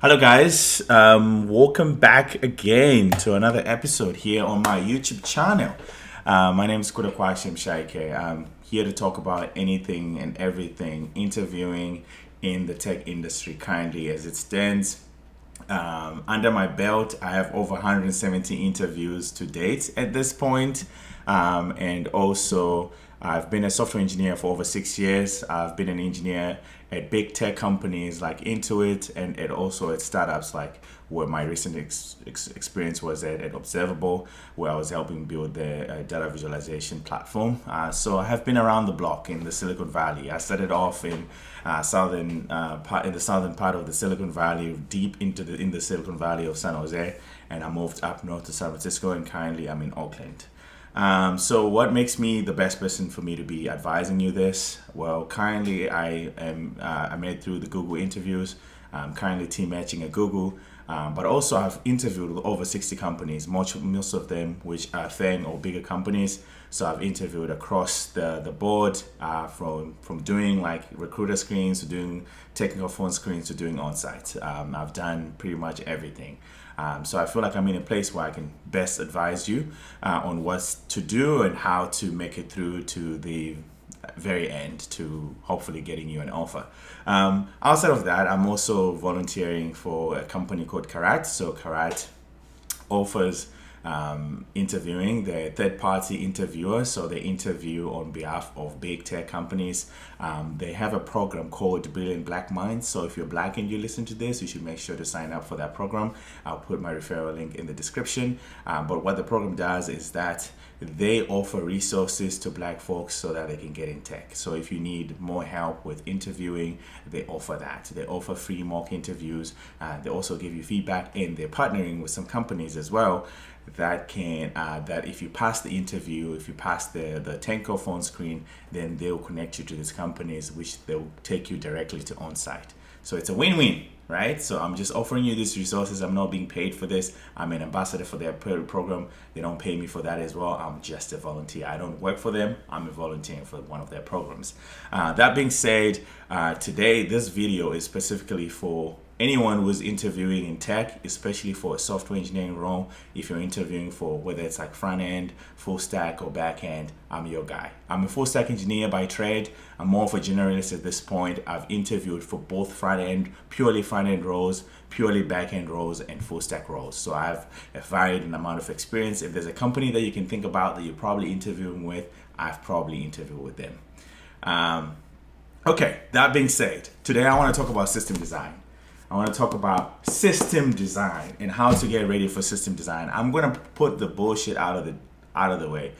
Hello, guys. Welcome back again to another episode here on my YouTube channel. My name is Kudakwashim Shaike. I'm here to talk about anything and everything interviewing in the tech industry currently as it stands. Under my belt, I have over 170 interviews to date at this point. And also, I've been a software engineer for over 6 years. I've been an engineer at big tech companies like Intuit and also at startups like where my recent experience was at Observable, where I was helping build the data visualization platform. So I have been around the block in the Silicon Valley. I started off in the southern part of the Silicon Valley, deep in the Silicon Valley of San Jose, and I moved up north to San Francisco, and currently I'm in Oakland. So what makes me the best person for me to be advising you this? Well, currently I made through the Google interviews. I'm currently team matching at Google, but also I've interviewed with over 60 companies, most of them which are FANG or bigger companies. So I've interviewed across the board, from doing like recruiter screens to doing technical phone screens to doing on-site. I've done pretty much everything. So I feel like I'm in a place where I can best advise you on what to do and how to make it through to the very end to hopefully getting you an offer. Outside of that, I'm also volunteering for a company called Karat. So Karat offers interviewing the third-party interviewer, so they interview on behalf of big tech companies. They have a program called Brilliant Black Minds, so if you're black and you listen to this, you should make sure to sign up for that program. I'll put my referral link in the description. But what the program does is that they offer resources to black folks so that they can get in tech. So if you need more help with interviewing, they offer that. They offer free mock interviews. They also give you feedback, and they're partnering with some companies as well that can that if you pass the interview, if you pass the Tenko phone screen, then they'll connect you to these companies, which they'll take you directly to on-site. So it's a win-win, right? So I'm just offering you these resources. I'm not being paid for this. I'm an ambassador for their program. They don't pay me for that as well. I'm just a volunteer. I don't work for them. I'm a volunteer for one of their programs. That being said, today this video is specifically for anyone who's interviewing in tech, especially for a software engineering role. If you're interviewing for whether it's like front end, full stack, or back end, I'm your guy. I'm a full stack engineer by trade. I'm more of a generalist at this point. I've interviewed for both purely front end roles, purely back end roles, and full stack roles. So I have a varied amount of experience. If there's a company that you can think about that you're probably interviewing with, I've probably interviewed with them. Okay, that being said, today I want to talk about system design. I want to talk about system design and how to get ready for system design. I'm going to put the bullshit out of the way.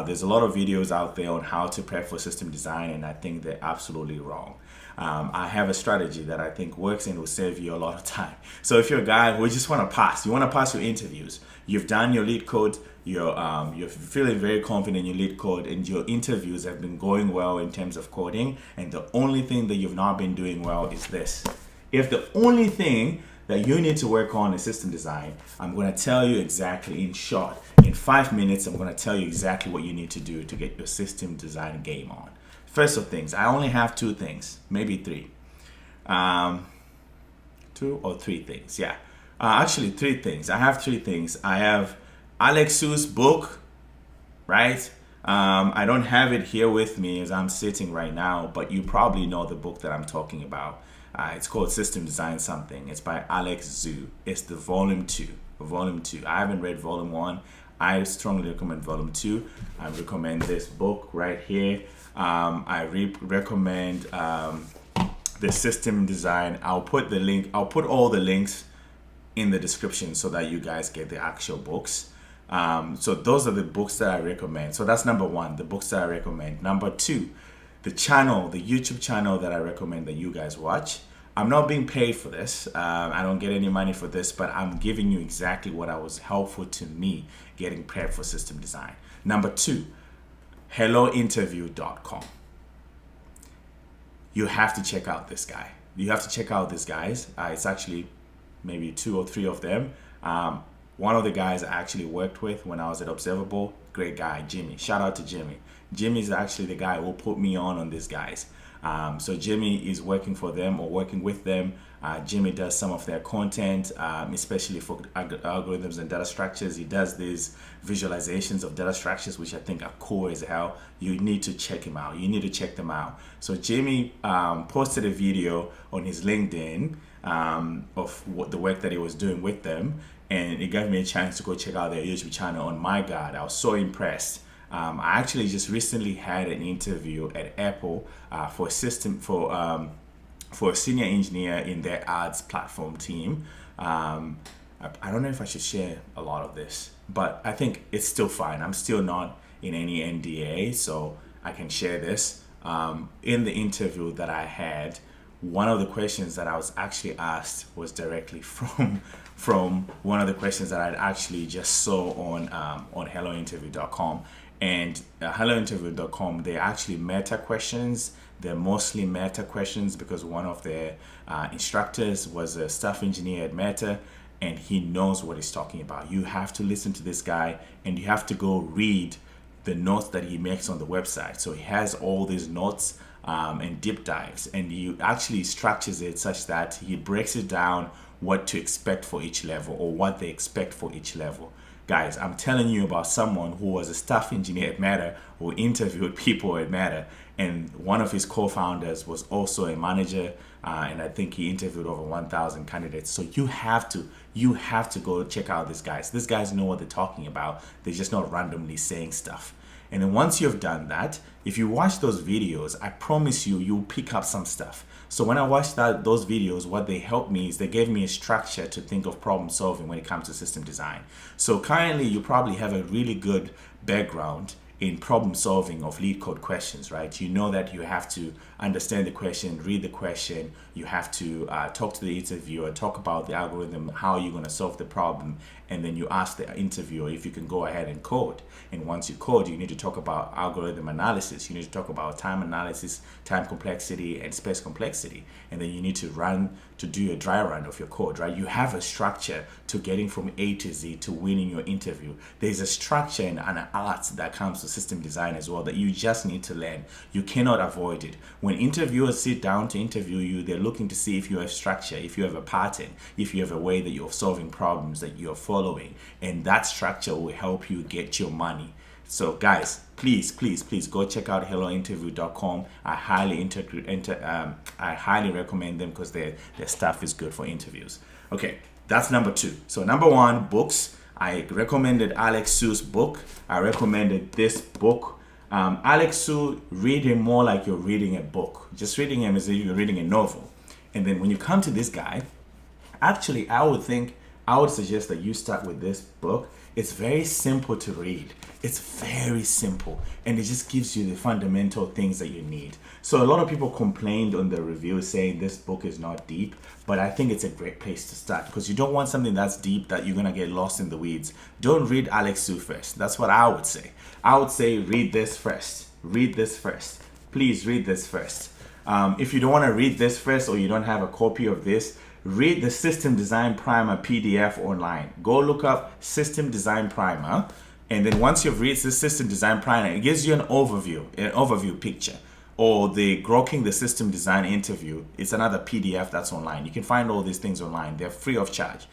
There's a lot of videos out there on how to prep for system design, and I think they're absolutely wrong. I have a strategy that I think works and will save you a lot of time. So if you're a guy who just want to pass, you want to pass your interviews, you've done your lead code, you're feeling very confident in your lead code, and your interviews have been going well in terms of coding, and the only thing that you've not been doing well is this. If the only thing that you need to work on is system design, I'm going to tell you exactly, in short, in 5 minutes, I'm going to tell you exactly what you need to do to get your system design game on. First of things, I only have 2 things, maybe 3. 2 or 3 things, yeah. Actually, 3 things. I have 3 things. I have Alex Su's book, right? I don't have it here with me as I'm sitting right now, but you probably know the book that I'm talking about. It's called System Design Something. It's by Alex Zu. It's the volume 2. I haven't read volume 1. I strongly recommend volume 2. I recommend this book right here. I recommend the system design. I'll put all the links in the description so that you guys get the actual books. So those are the books that I recommend. So that's number 1, the books that I recommend. Number 2, the YouTube channel that I recommend that you guys watch. I'm not being paid for this. I don't get any money for this, but I'm giving you exactly what was helpful to me getting prepped for system design. Number 2, hellointerview.com. You have to check out this guy. You have to check out these guys. It's actually maybe 2 or 3 of them. One of the guys I actually worked with when I was at Observable, great guy, Jimmy. Shout out to Jimmy. Jimmy is actually the guy who put me on these guys. So Jimmy is working for them or working with them. Jimmy does some of their content, especially for algorithms and data structures. He does these visualizations of data structures, which I think are cool as hell. You need to check him out. You need to check them out. So Jimmy posted a video on his LinkedIn of what the work that he was doing with them, and it gave me a chance to go check out their YouTube channel. On my God, I was so impressed. I actually just recently had an interview at Apple for a senior engineer in their ads platform team. I don't know if I should share a lot of this, but I think it's still fine. I'm still not in any NDA, so I can share this. In the interview that I had, one of the questions that I was actually asked was directly from one of the questions that I'd actually just saw on hellointerview.com. And hellointerview.com, they're actually meta questions. They're mostly meta questions because one of their instructors was a staff engineer at Meta, and he knows what he's talking about. You have to listen to this guy, and you have to go read the notes that he makes on the website. So he has all these notes and deep dives, and he actually structures it such that he breaks it down what to expect for each level, or what they expect for each level. Guys, I'm telling you about someone who was a staff engineer at Meta, who interviewed people at Meta, and one of his co-founders was also a manager, and I think he interviewed over 1,000 candidates. So you have to go check out these guys. These guys know what they're talking about. They're just not randomly saying stuff. And then once you've done that, if you watch those videos, I promise you'll pick up some stuff. So when I watched those videos, what they helped me is they gave me a structure to think of problem solving when it comes to system design. So currently, you probably have a really good background in problem solving of lead code questions, right? You know that you have to understand the question, read the question, you have to talk to the interviewer, talk about the algorithm, how you're going to solve the problem, and then you ask the interviewer if you can go ahead and code. And once you code, you need to talk about algorithm analysis, you need to talk about time analysis, time complexity, and space complexity. And then you need to do a dry run of your code, right? You have a structure to getting from A to Z to winning your interview. There's a structure and an art that comes to system design as well that you just need to learn. You cannot avoid it. When interviewers sit down to interview you, they're looking to see if you have structure, if you have a pattern, if you have a way that you're solving problems that you're following, and that structure will help you get your money. So guys, please go check out hellointerview.com. I highly recommend them because their stuff is good for interviews. Okay, that's number 2. So number 1, books. I recommended Alex Su's book. I recommended this book. Alex Su, read him more like you're reading a book. Just reading him as if you're reading a novel. And then when you come to this guy, actually, I would suggest that you start with this book. It's very simple to read. It's very simple, and it just gives you the fundamental things that you need. So a lot of people complained on the review saying this book is not deep, but I think it's a great place to start because you don't want something that's deep that you're gonna get lost in the weeds. Don't read Alex Su first. That's what I would say. I would say read this first. Read this first. Please read this first. If you don't want to read this first, or you don't have a copy of this, read the System Design Primer PDF online. Go look up System Design Primer, and then once you've read the System Design Primer, it gives you an overview picture. Or the Grokking the System Design Interview, it's another PDF that's online. You can find all these things online. They're free of charge.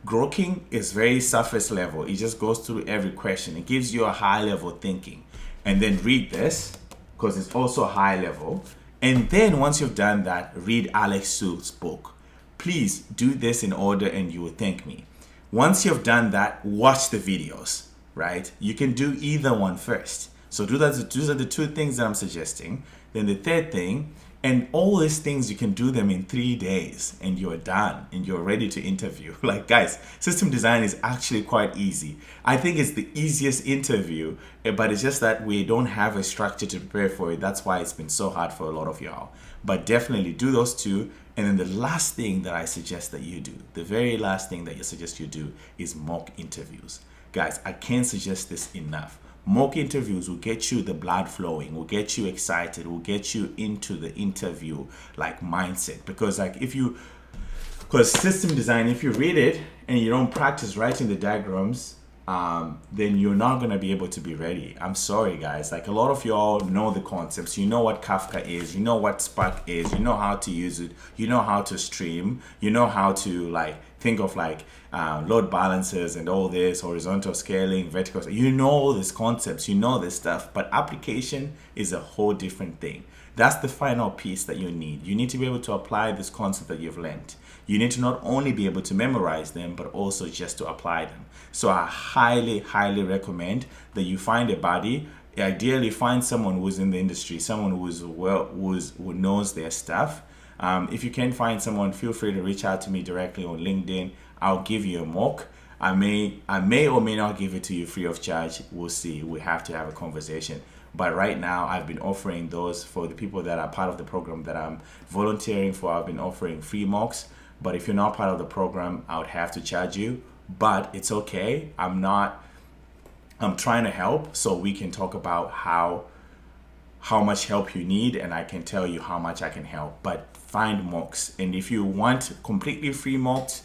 Grokking is very surface level. It just goes through every question. It gives you a high level thinking. And then read this, because it's also high level. And then once you've done that, read Alex Su's book. Please do this in order and you will thank me. Once you've done that, watch the videos, right? You can do either one first. So those are the 2 things that I'm suggesting. Then the third thing, and all these things, you can do them in 3 days and you're done and you're ready to interview. Like guys, system design is actually quite easy. I think it's the easiest interview, but it's just that we don't have a structure to prepare for it. That's why it's been so hard for a lot of y'all. But definitely do those 2. And then the last thing that I suggest that you do, the very last thing that you suggest you do is mock interviews. Guys, I can't suggest this enough. Mock interviews will get you the blood flowing, will get you excited, will get you into the interview like mindset. Because system design, if you read it and you don't practice writing the diagrams, then you're not going to be able to be ready. I'm sorry, guys. Like, a lot of y'all know the concepts. You know what Kafka is. You know what Spark is. You know how to use it. You know how to stream. You know how to, like, think of, like, load balancers and all this, horizontal scaling, vertical. You know all these concepts. You know this stuff. But application is a whole different thing. That's the final piece that you need. You need to be able to apply this concept that you've learned. You need to not only be able to memorize them, but also just to apply them. So I highly, highly recommend that you find a buddy. Ideally, find someone who's in the industry, someone who knows their stuff. If you can't find someone, feel free to reach out to me directly on LinkedIn. I'll give you a mock. I may or may not give it to you free of charge. We'll see. We have to have a conversation. But right now, I've been offering those for the people that are part of the program that I'm volunteering for. I've been offering free mocks. But if you're not part of the program, I would have to charge you. But it's okay. I'm trying to help, so we can talk about how much help you need, and I can tell you how much I can help. But find mocks. And if you want completely free mocks,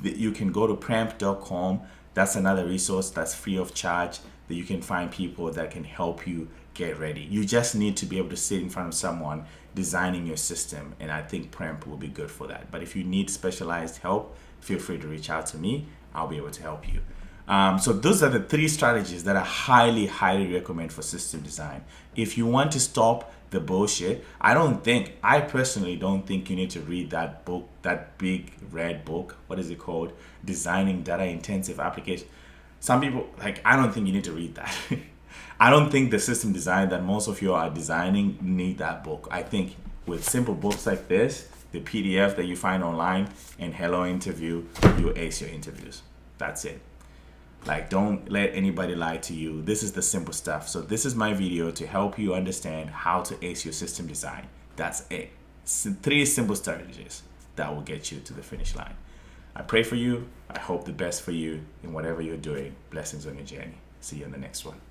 you can go to pramp.com. That's another resource that's free of charge, that you can find people that can help you get ready. You just need to be able to sit in front of someone designing your system, and I think Premp will be good for that. But if you need specialized help, feel free to reach out to me. I'll be able to help you. So those are the 3 strategies that I highly, highly recommend for system design. If you want to stop the bullshit, I personally don't think you need to read that book, that big red book. What is it called? Designing Data Intensive Application. Some people, I don't think you need to read that. I don't think the system design that most of you are designing need that book. I think with simple books like this, the PDF that you find online, and Hello Interview, you ace your interviews. That's it. Don't let anybody lie to you. This is the simple stuff. So this is my video to help you understand how to ace your system design. That's it. 3 simple strategies that will get you to the finish line. I pray for you. I hope the best for you in whatever you're doing. Blessings on your journey. See you in the next one.